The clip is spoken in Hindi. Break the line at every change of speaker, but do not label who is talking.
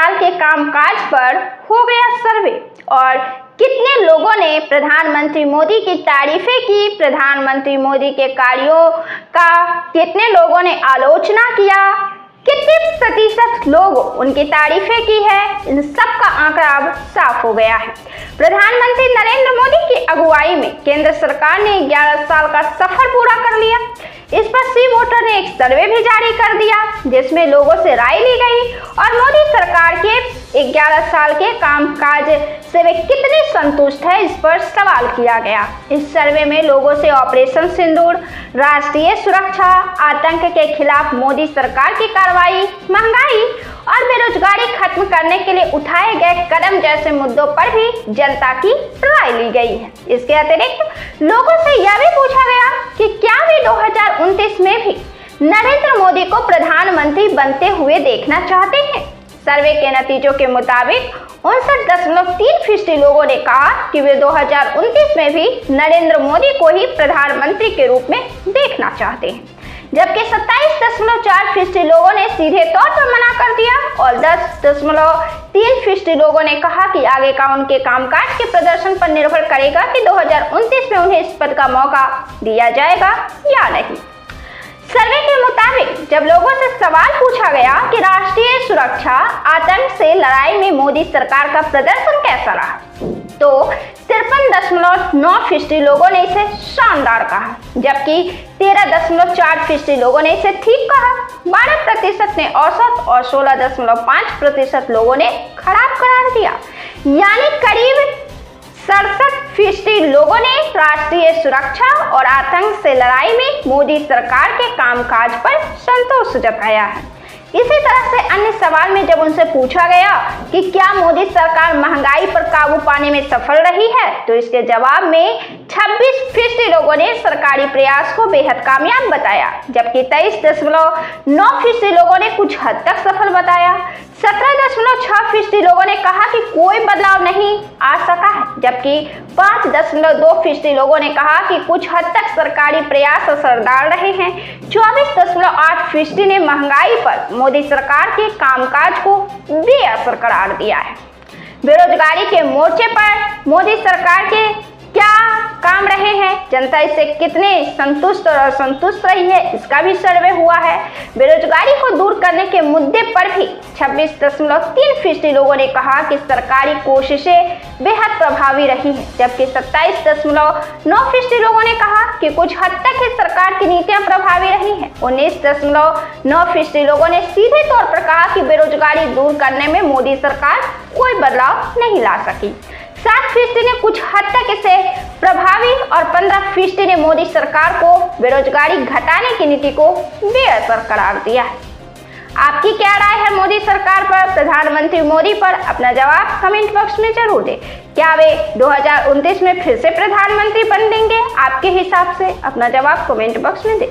साल के कामकाज पर हो गया सर्वे और कितने लोगों ने प्रधानमंत्री मोदी की तारीफें की, प्रधानमंत्री मोदी के कार्यों का कितने लोगों ने आलोचना किया, कितने प्रतिशत लोग उनकी तारीफें की है, इन सब का आंकड़ा अब साफ हो गया है। प्रधानमंत्री नरेंद्र मोदी की अगुवाई में केंद्र सरकार ने 11 साल का सफर पूरा कर लिया। इस पर सी वोटर ने एक सर्वे भी जारी कर दिया जिसमें लोगों से राय ली गई और मोदी सरकार के 11 साल के कामकाज से वे कितने संतुष्ट है इस पर सवाल किया गया। इस सर्वे में लोगों से ऑपरेशन सिंदूर, राष्ट्रीय सुरक्षा, आतंक के खिलाफ मोदी सरकार की कार्रवाई, महंगाई और बेरोजगारी खत्म करने के लिए उठाए गए कदम जैसे मुद्दों पर भी जनता की राय ली गई है। इसके अतिरिक्त लोगों से यह भी पूछा गया कि क्या वे 2029 में भी नरेंद्र मोदी को प्रधानमंत्री बनते हुए देखना चाहते हैं। सर्वे के नतीजों के मुताबिक 59.3% लोगों ने कहा कि वे 2029 में भी नरेंद्र मोदी को ही प्रधानमंत्री के रूप में देखना चाहते हैं, जबकि 27.4% लोगों ने सीधे तौर पर मना कर दिया और 10.3% लोगों ने कहा कि आगे का उनके कामकाज के प्रदर्शन पर निर्भर करेगा कि 2029 में उन्हें इस पद का मौका दिया जाएगा या नहीं। सर्वे के मुताबिक जब लोगों से सवाल पूछा गया कि राष्ट्रीय सुरक्षा, आतंक से लड़ाई में मोदी सरकार का प्रदर्शन कैसा रहा, तो 53.9% लोगों ने इसे शानदार कहा, जबकि 13.4% लोगों ने इसे ठीक कहा, 12% ने औसत और 16.5% लोगों ने खराब करार दिया। यानी करीब 67% लोगों ने राष्ट्रीय सुरक्षा और आतंक से लड़ाई में मोदी सरकार के कामकाज पर संतोष जताया है। इसी तरह से अन्य सवाल में जब उनसे पूछा गया कि क्या मोदी सरकार महंगाई पर काबू पाने में सफल रही है, तो इसके जवाब में 26% लोगों ने सरकारी प्रयास को बेहद कामयाब बताया, जबकि 23.9% लोगों ने कुछ हद तक सफल बताया। 17.6% लोगों ने कहा कि कोई बदलाव नहीं आ सका है, जबकि 5.2% लोगों ने कहा कि कुछ हद तक सरकारी प्रयास असरदार रहे हैं। 24.8% ने महंगाई पर मोदी सरकार के कामकाज को बेअसर करार दिया है। बेरोजगारी के मोर्चे पर मोदी सरकार के क्या काम रहे हैं, जनता इससे कितने संतुष्ट और असंतुष्ट रही है, इसका भी सर्वे हुआ है। बेरोजगारी को दूर करने के मुद्दे पर भी 26.3% लोगों ने कहा कि सरकारी कोशिशें बेहद प्रभावी रही हैं, जबकि 27.9% लोगों ने कहा कि कुछ हद तक ही सरकार की नीतियां प्रभावी रही हैं। 19.9% लोगों ने सीधे तौर पर कहा कि बेरोजगारी दूर करने में मोदी सरकार कोई बदलाव नहीं ला सकी। 7% ने कुछ हद तक इसे प्रभावी और 15% ने मोदी सरकार को बेरोजगारी घटाने की नीति को बेअसर करार दिया है। आपकी क्या राय है मोदी सरकार पर, प्रधानमंत्री मोदी पर? अपना जवाब कमेंट बॉक्स में जरूर दें। क्या वे 2029 में फिर से प्रधानमंत्री बन देंगे आपके हिसाब से? अपना जवाब कमेंट बॉक्स में दें।